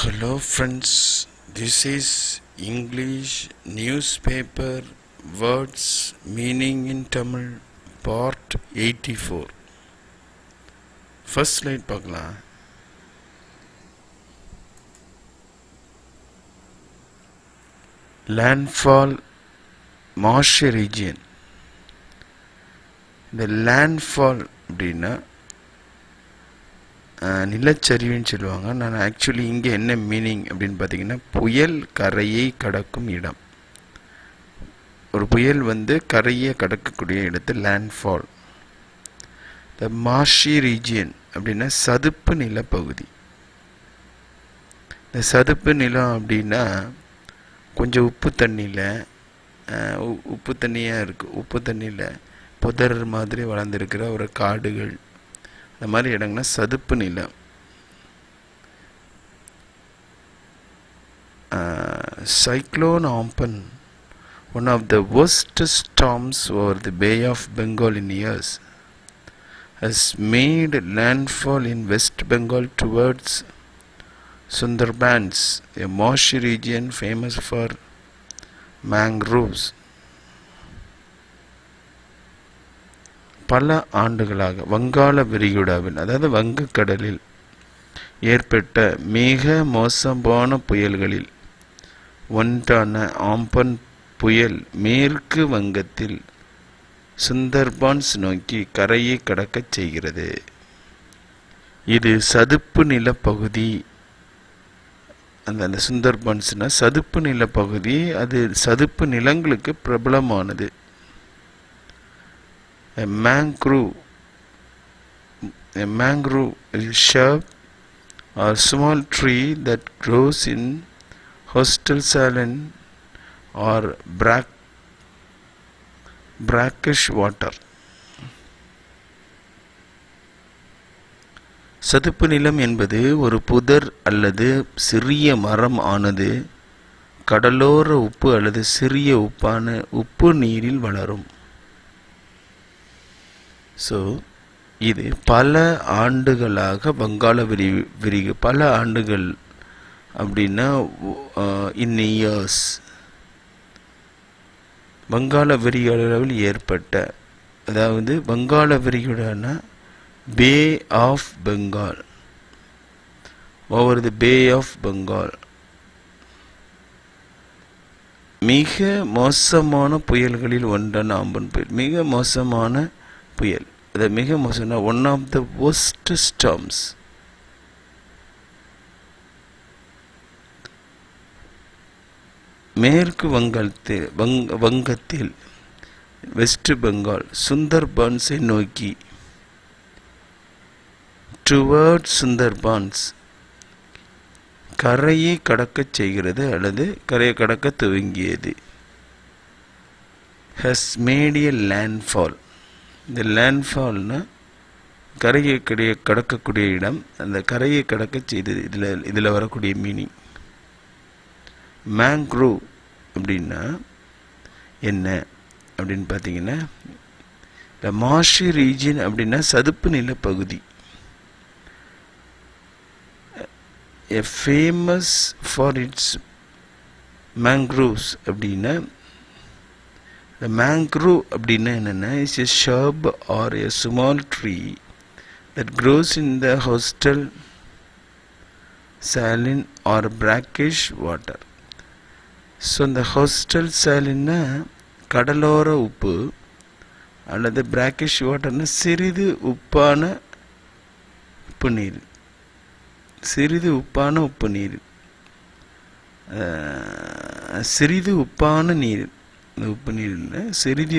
Hello friends, this is English newspaper words meaning in Tamil part 84. First slide பார்க்கலாம். Landfall marsh region. இந்த landfall அப்படின்னா நிலச்சரிவுன்னு சொல்லுவாங்க. நான் actually இங்கே என்ன மீனிங் அப்படின்னு பார்த்தீங்கன்னா, புயல் கரையை கடக்கும் இடம். ஒரு புயல் கரையை கடக்கக்கூடிய இடத்து லேண்ட்ஃபால். த மாஷி ரீஜியன் அப்படின்னா சதுப்பு நிலப்பகுதி. இந்த சதுப்பு நிலம் அப்படின்னா கொஞ்சம் உப்பு தண்ணியாக இருக்குது. உப்பு தண்ணியில் புதர் மாதிரி வளர்ந்துருக்கிற ஒரு காடுகள், இந்த மாதிரி இடங்கள்னா சதுப்பு நிலம். Cyclone Amphan, one of the worst storms over the Bay of Bengal in years, has made landfall in West Bengal towards Sundarbans, a marshy region famous for mangroves. பல ஆண்டுகளாக வங்காள விரிகுடாவில், அதாவது வங்கக்கடலில் ஏற்பட்ட மிக மோசமான புயல்களில் ஒன்றான ஆம்பன் புயல் மேற்கு வங்கத்தில் சுந்தர்பான்ஸ் நோக்கி கரையை கடக்கச் செய்கிறது. இது சதுப்பு நிலப்பகுதி. அந்த சுந்தர்பான்ஸ்னா சதுப்பு நிலப்பகுதி. அது சதுப்பு நிலங்களுக்கு பிரபலமானது. A mangrove is a shrub or small tree that grows in coastal saline or brackish water. சதுப்பு நிலம் என்பது ஒரு புதர் அல்லது சிறிய மரம் ஆனது கடலோர உப்பு அல்லது சிறிய உப்பு நீரில் வளரும். ஸோ இது பல ஆண்டுகளாக வங்காள விரிகு பல ஆண்டுகள் அப்படின்னா இன் இயர்ஸ் வங்காள விரிகுடாவில் ஏற்பட்ட, அதாவது வங்காள விரிகுடானா Bay of Bengal, over the Bay of Bengal மிக மோசமான புயல்களில் ஒன்றான ஆம்பன் புயல். மிக மோசமான புயல், அது மிக மோசம்னா one of the worst storms. மேற்கு வங்கத்தில் வெஸ்ட் பெங்கால் சுந்தர்பான்ஸை நோக்கி டுவர்ட் சுந்தர்பான்ஸ் கரையை கடக்கச் செய்கிறது அல்லது கரையை கடக்க துவங்கியது. has made a landfall. இந்த லேண்ட்ஃபால்னா கரையை கடக்கக்கூடிய இடம். அந்த கரையை கடக்க செய்தது இதில் வரக்கூடிய மீனிங். மேங்க்ரோவ் அப்படின்னா என்ன அப்படின்னு பார்த்தீங்கன்னா, இந்த மார்ஷி ரீஜியன் அப்படின்னா சதுப்பு நிலப்பகுதி. எ ஃபேமஸ் ஃபார் இட்ஸ் மேங்க்ரோவ்ஸ் அப்படின்னா, the mangrove அப்படின்னா என்னென்னா, it's a shrub or a small tree that grows in the coastal saline or brackish water. So இந்த coastal saline கடலோர உப்பு அல்லது brackish waterனா சிறிது உப்பான உப்பு நீர். சிறிது உப்பான உப்பு நீர், சிறிது உப்பான நீர். உப்பு நீர் இல்லை, சிறிது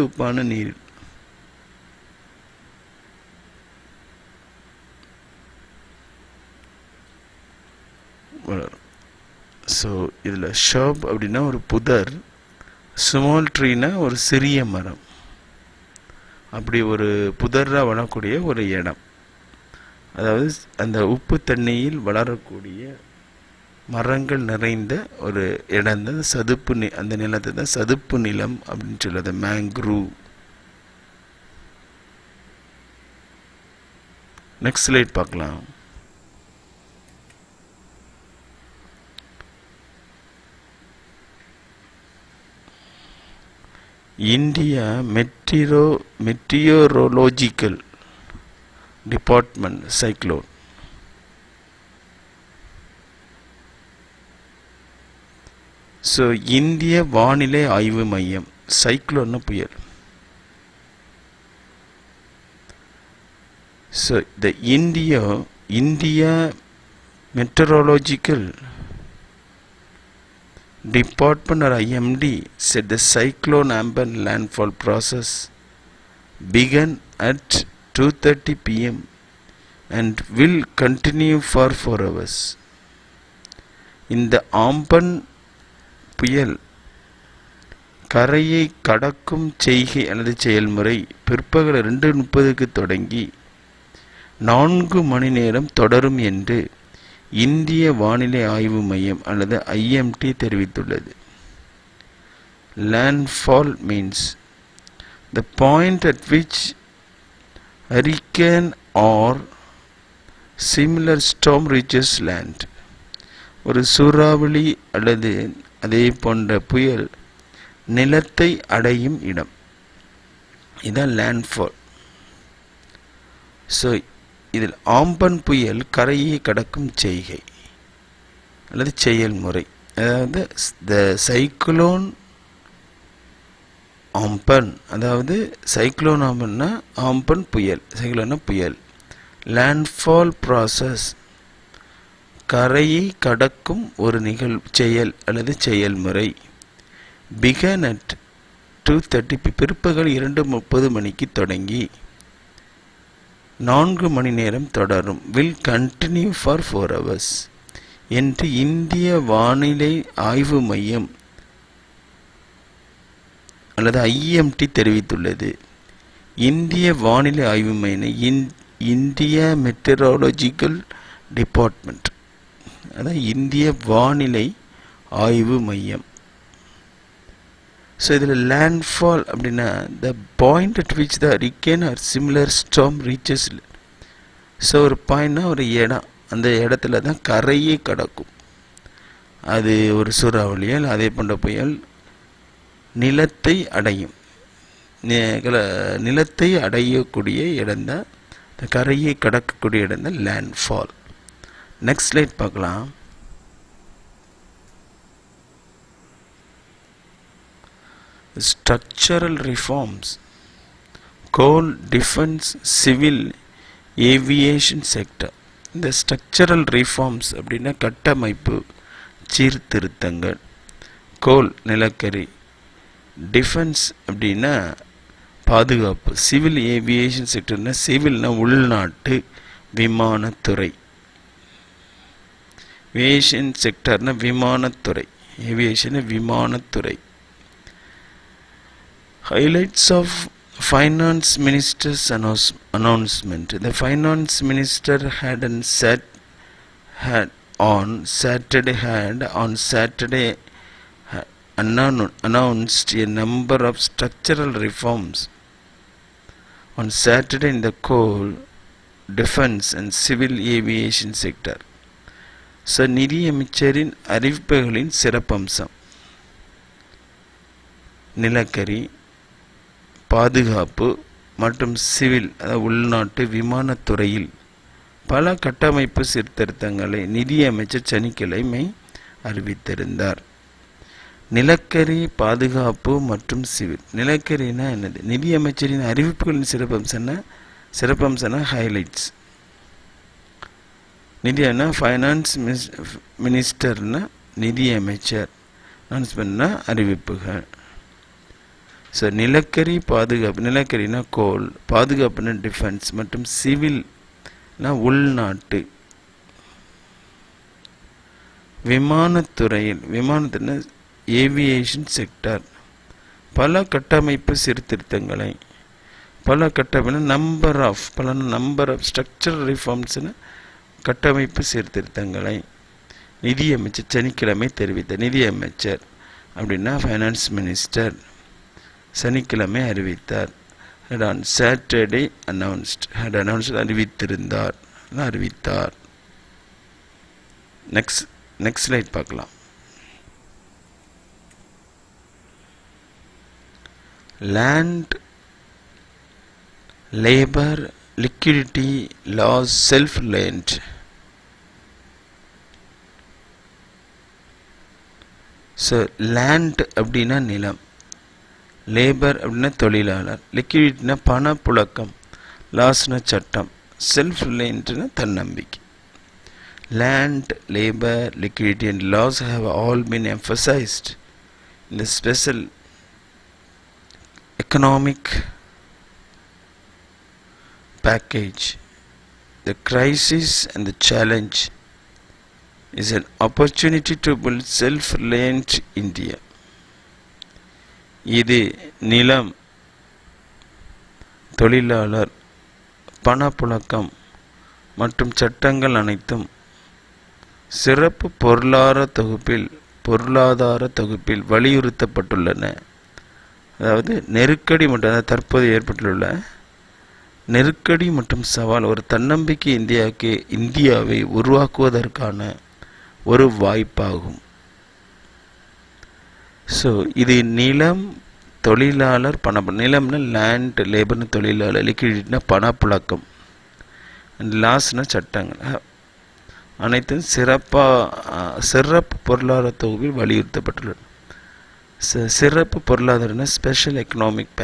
உப்பான நீர். வளரும். ஸோ இதில் ஷர்ப் அப்படின்னா ஒரு புதர், ஸ்மால் ட்ரீனா ஒரு சிறிய மரம். அப்படி ஒரு புதராக வளரக்கூடிய ஒரு இடம், அதாவது அந்த உப்பு தண்ணியில் வளரக்கூடிய மரங்கள் நிறைந்த ஒரு இடம் தான் சதுப்பு அந்த நிலத்தை தான் சதுப்பு நிலம் அப்படின்னு சொல்லுது, மேங்க்ரூவ். நெக்ஸ்ட் ஸ்லைட் பார்க்கலாம். India meteorological department cyclone. So இந்திய வானிலை ஆய்வு மையம், சைக்ளோன்னு புயல். So the India meteorological Department or IMD said the cyclone Amban landfall process began at 2:30 p.m. and will continue for 4 hours. இந்த ஆம்பன் புயல் கரையை கடக்கும் செய்கை அல்லது செயல்முறை பிற்பகல் 2:30க்கு தொடங்கி 4 மணி நேரம் தொடரும் என்று இந்திய வானிலை ஆய்வு மையம் அல்லது IMD தெரிவித்துள்ளது. Landfall means the point at which hurricane or similar storm reaches land. ஒரு சூறாவளி அல்லது அதே போன்ற புயல் நிலத்தை அடையும் இடம், இதுதான் landfall. ஸோ இதில் ஆம்பன் புயல் கரையை கடக்கும் செய்கை அல்லது செயல்முறை, அதாவது த சைக்ளோன் ஆம்பன், அதாவது சைக்ளோன் ஆம்பன்னா ஆம்பன் புயல், சைக்ளோனா புயல். லேண்ட்ஃபால் ப்ராசஸ் கரையை கடக்கும் ஒரு செயல் அல்லது செயல்முறை. பிகன் அட் 2:30 பிற்பகல் 2:30 மணிக்கு தொடங்கி 4 மணி நேரம் தொடரும். வில் கண்டினியூ ஃபார் 4 hours என்று இந்திய வானிலை ஆய்வு மையம் அல்லது IMD தெரிவித்துள்ளது. இந்திய வானிலை ஆய்வு மையம் இந்தியா மெட்டரலஜிக்கல் டிபார்ட்மெண்ட், அதாவது இந்திய வானிலை ஆய்வு மையம். ஸோ இதில் லேண்ட்ஃபால் அப்படின்னா the point at which the hurricane or similar storm reaches. So ஒரு பாயிண்ட்னா ஒரு இடம், அந்த இடத்துல தான் கரையை கடக்கும். அது ஒரு சூறாவளியால் அதே போன்ற புயல் நிலத்தை அடையும், நிலத்தை அடையக்கூடிய இடம்தான், இந்த கரையை கடக்கக்கூடிய இடம் தான் லேண்ட்ஃபால். நெக்ஸ்ட் ஸ்லைட் பார்க்கலாம். Structural reforms, coal, defense, civil, aviation sector. இந்த ஸ்ட்ரக்சரல் ரிஃபார்ம்ஸ் அப்படின்னா கட்டமைப்பு சீர்திருத்தங்கள். கோல் நிலக்கரி, டிஃபென்ஸ் அப்படின்னா பாதுகாப்பு, சிவில் ஏவியேஷன் செக்டர்னா சிவில்னா உள்நாட்டு விமானத்துறை, ஏவியேஷன் செக்டர்னா விமானத்துறை, ஏவியேஷன் விமானத்துறை. Highlights of Finance Minister's announcement. The Finance Minister on Saturday announced a number of structural reforms on Saturday in the coal, defense and civil aviation sector. So நிதி அமைச்சரின் அறிவிப்புகளின் சிறப்பம்சம் நிலக்கரி, பாதுகாப்பு மற்றும் சிவில், அதாவது உள்நாட்டு விமானத்துறையில் பல கட்டமைப்பு சீர்திருத்தங்களை நிதியமைச்சர் சனிக்கிழமை அறிவித்திருந்தார். நிலக்கரி, பாதுகாப்பு மற்றும் சிவில். நிலக்கரினா என்னது? நிதியமைச்சரின் அறிவிப்புகளின் சிறப்பம்சம்னா ஹைலைட்ஸ். நிதினா ஃபைனான்ஸ் மினிஸ்டர்னா நிதியமைச்சர், அனௌன்ஸ்மெண்ட்னா அறிவிப்புகள். ஸோ நிலக்கரி, பாதுகாப்பு, நிலக்கரினா கோல், பாதுகாப்புனா டிஃபென்ஸ் மற்றும் சிவில்னா உள்நாட்டு. விமானத்துறைனா ஏவியேஷன் செக்டர். பல கட்டமைப்பு சீர்திருத்தங்களை, நம்பர் ஆஃப் ஸ்ட்ரக்சரல் ரிஃபார்ம்ஸ்னு கட்டமைப்பு சீர்திருத்தங்களை நிதியமைச்சர் சனிக்கிழமை தெரிவித்தார். நிதியமைச்சர் அப்படின்னா ஃபைனான்ஸ் மினிஸ்டர் சனிக்கிழமை அறிவித்தார். on Saturday announced அறிவித்தார். நெக்ஸ்ட் ஸ்லைட் பார்க்கலாம். land, labor, liquidity, laws, self-reliant. So land அப்படின்னா நிலம், லேபர் அப்படின்னா தொழிலாளர், லிக்விடிட்டினா பணப்புழக்கம், லாஸ்னா சட்டம், செல்ஃப் ரிலையன்ட்னா தன்னம்பிக்கை. Land, labor, liquidity and laws have all been emphasized in the special economic package. The crisis and the challenge is an opportunity to build self-reliant India. இது நிலம், தொழிலாளர், பணப்புழக்கம் மற்றும் சட்டங்கள் அனைத்தும் சிறப்பு பொருளாதார தொகுப்பில் வலியுறுத்தப்பட்டுள்ளன. அதாவது நெருக்கடி மற்றும் தற்போது ஏற்பட்டுள்ள நெருக்கடி மற்றும் சவால் ஒரு தன்னம்பிக்கை இந்தியாவை உருவாக்குவதற்கான ஒரு வாய்ப்பாகும். ஸோ இது நிலம், தொழிலாளர், நிலம்னா லேண்ட், லேபர்னு தொழிலாளர், லிக்விடிட்டினா பணப்புழக்கம், அண்ட் லாஸ்னா சட்டங்கள் அனைத்தும் சிறப்பு பொருளாதார தொகுப்பில் வலியுறுத்தப்பட்டுள்ளன. சிறப்பு பொருளாதாரம்னா ஸ்பெஷல் எக்கனாமிக்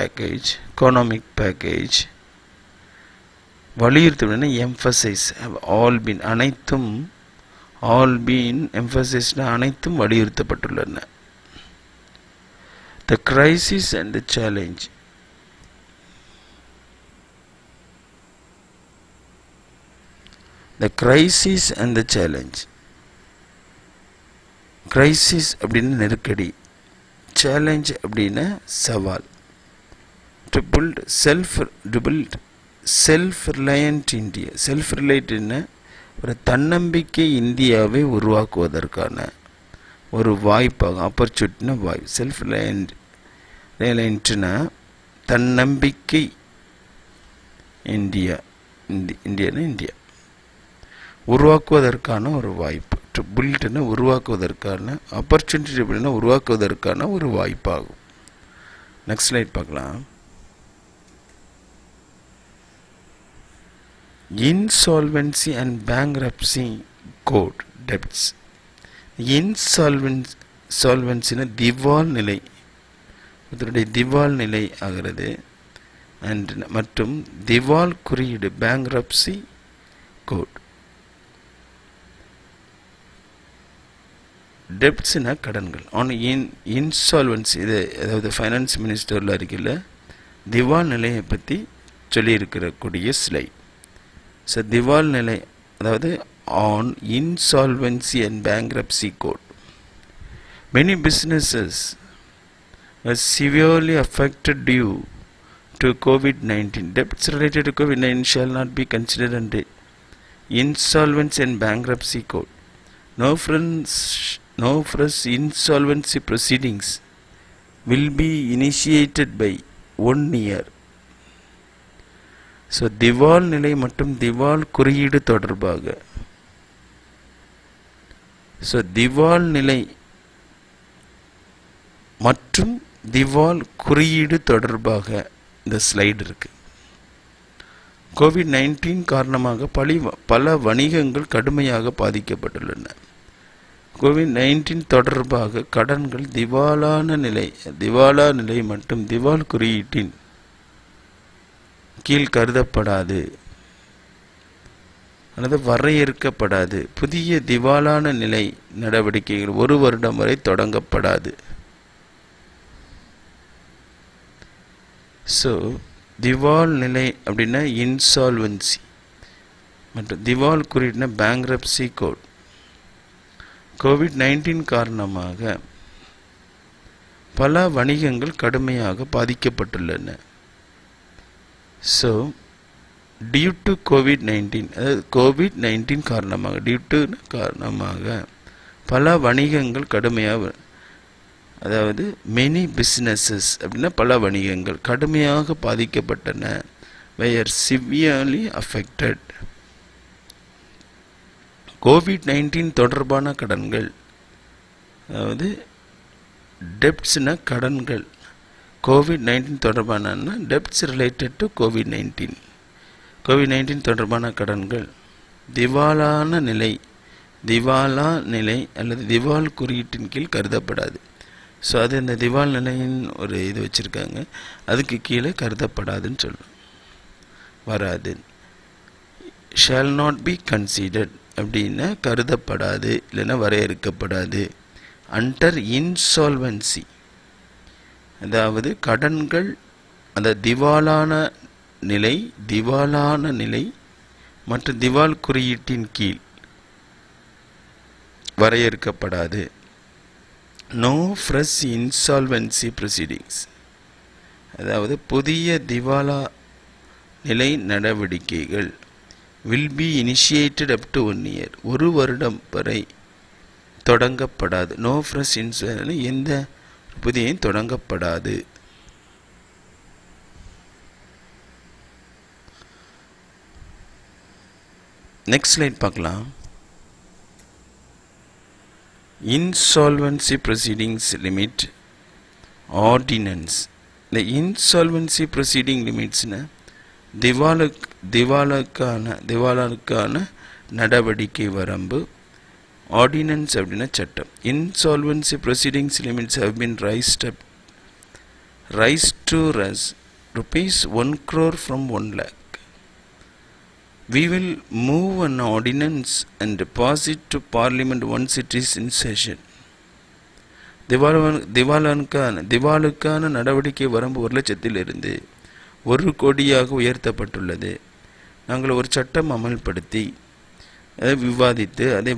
பேக்கேஜ் வலியுறுத்தப்பட்டுள்ளன. எம்பசைஸ் அனைத்தும் எம்பசைஸ்னா அனைத்தும் வலியுறுத்தப்பட்டுள்ளன. The crisis and the challenge. The crisis and the challenge. Crisis அப்படின்னா நெருக்கடி, challenge அப்படின்னா சவால். To build self-reliant India. Self-reliant ஒரு தன்னம்பிக்கை இந்தியாவை உருவாக்குவதற்கான ஒரு வாய்ப்பாகும். ஆப்பர்ச்சுனிட்டினா வாய்ப்பு. செல்ஃப்-ரிலையன்ட்னா தன்னம்பிக்கை இந்தியா உருவாக்குவதற்கான ஒரு வாய்ப்பு. டு பில்ட்னா உருவாக்குவதற்கான, ஆப்பர்ச்சுனிட்டி அப்படின்னா உருவாக்குவதற்கான ஒரு வாய்ப்பாகும். நெக்ஸ்ட் ஸ்லைட் பார்க்கலாம். Insolvency and bankruptcy code debts. இன்சால்வன்சினா திவால் நிலை, இதனுடைய திவால் நிலை ஆகிறது. மற்றும் திவால் குறியீடு பேங்க்ரப்சி கோட். டெப்ட்ஸ்னா கடன்கள். இன்சால்வன்சி இது அதாவது ஃபைனான்ஸ் மினிஸ்டரில் இருக்கையில் திவால் நிலையை பற்றி சொல்லியிருக்கிறக்கூடிய ஸ்லைட். ஸோ திவால் நிலை அதாவது on insolvency and bankruptcy code. Many businesses are severely affected due to COVID-19. Debts related to COVID-19 shall not be considered under insolvency and bankruptcy code. No fresh insolvency proceedings will be initiated by 1 year. So திவால் நிலை மற்றும் திவால் குறியீடு தொடர்பாக, so திவால் நிலை மற்றும் திவால் குறியீடு தொடர்பாக இந்த ஸ்லைடு இருக்கு. COVID-19 காரணமாக பல வணிகங்கள் கடுமையாக பாதிக்கப்பட்டுள்ளன. COVID-19 தொடர்பாக கடன்கள் திவாலா நிலை மற்றும் திவால் குறியீட்டின் கீழ் கருதப்படாது அல்லது வரையறுக்கப்படாது. புதிய திவாலான நிலை நடவடிக்கைகள் 1 வருடம் வரை தொடங்கப்படாது. ஸோ திவால் நிலை அப்படின்னா இன்சால்வன்சி மற்றும் திவால் குறியீடுனா பேங்க்ரப்சி கோட். COVID-19 காரணமாக பல வணிகங்கள் கடுமையாக பாதிக்கப்பட்டுள்ளன. ஸோ டியூ டு COVID-19 அதாவது COVID-19 காரணமாக பல வணிகங்கள் கடுமையாக, அதாவது மெனி பிஸ்னஸஸ் அப்படின்னா பல வணிகங்கள் கடுமையாக பாதிக்கப்பட்டன. were severely affected. COVID-19 தொடர்பான கடன்கள், அதாவது டெப்ட்ஸ்னா கடன்கள், கோவிட்-19 தொடர்பான debts related to COVID-19. COVID-19 தொடர்பான கடன்கள் திவாலான நிலை, திவாலா நிலை அல்லது திவால் குறியீட்டின் கீழ் கருதப்படாது. ஸோ அது இந்த திவால் நிலையின் ஒரு இது வச்சுருக்காங்க, அதுக்கு கீழே கருதப்படாதுன்னு சொல்லும், வராது. ஷால் நாட் பி கன்சிடர்ட் அப்படின்னா கருதப்படாது, இல்லைன்னா வரையறுக்கப்படாது. அண்டர் இன்சால்வன்சி, அதாவது கடன்கள் அந்த திவாலான நிலை மற்றும் திவால் குறியீட்டின் கீழ் வரையறுக்கப்படாது. நோ ஃப்ரெஷ் இன்சால்வன்சி ப்ரொசீடிங்ஸ், அதாவது புதிய திவாலா நிலை நடவடிக்கைகள் will be initiated up to 1 year, 1 வருடம் வரை தொடங்கப்படாது. நோ ஃப்ரெஷ் இன்சால்வன்சி, எந்த புதிய தொடங்கப்படாது. நெக்ஸ்ட் ஸ்லைட் பார்க்கலாம். Insolvency proceedings limit ordinance. இந்த இன்சால்வன்சி ப்ரொசீடிங் லிமிட்ஸ்னா திவாலுக்கான நடவடிக்கை வரம்பு. ஆர்டினன்ஸ் அப்படின்னா சட்டம். Insolvency proceedings limits have been raised to rupees 1 crore from 1 lakh. We will move an ordinance and pass it to Parliament once it is in session. திவாலுக்கான நடவடிக்கை வரம்பு 1 லட்சத்திலிருந்து 1 கோடியாக உயர்த்தப்பட்டுள்ளது. நாங்கள் ஒரு சட்டம் அமல்படுத்தி அதை விவாதித்து அதை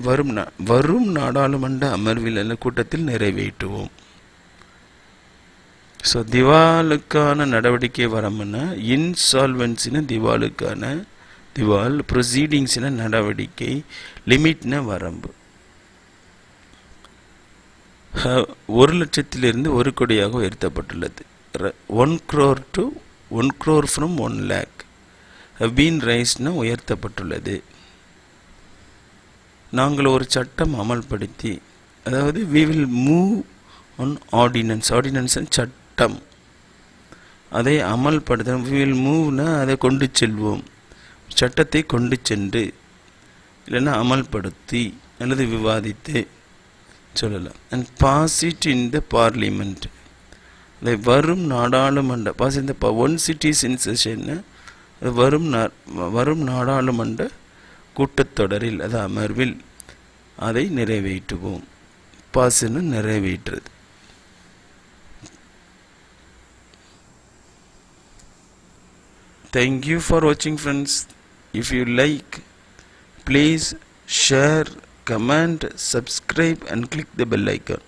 வரும் நாடாளுமன்ற அமர்வில் அல்ல கூட்டத்தில் நிறைவேற்றுவோம். ஸோ திவாலுக்கான நடவடிக்கை வரம்புன்னா இன்சால்வன்சினா திவால் ப்ரொசீடிங்ஸ்னா நடவடிக்கை, லிமிட்னா வரம்பு. 1 லட்சத்திலிருந்து 1 கோடியாக உயர்த்தப்பட்டுள்ளது. 1 crore from 1 lakh have been raised உயர்த்தப்பட்டுள்ளது. நாங்கள் ஒரு சட்டம் அமல்படுத்தி, அதாவது we will move on ordinance சட்டம், அதை அமல்படுத்த. we will moveனா அதை கொண்டு செல்வோம், சட்டத்தை கொண்டு சென்று, இல்லைன்னா அமல்படுத்தி அல்லது விவாதித்து சொல்லலாம். and pass it in the parliament, அதை வரும் நாடாளுமன்ற பாஸ் இந்த once it is in session, வரும் நாடாளுமன்ற கூட்டத்தொடரில் அது அமர்வில் அதை நிறைவேற்றுவோம். பாஸ்ன்னு நிறைவேற்றுறது. Thank you for watching, friends. If you like, please share, comment, subscribe and click the bell icon.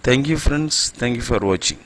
Thank you, friends. Thank you for watching.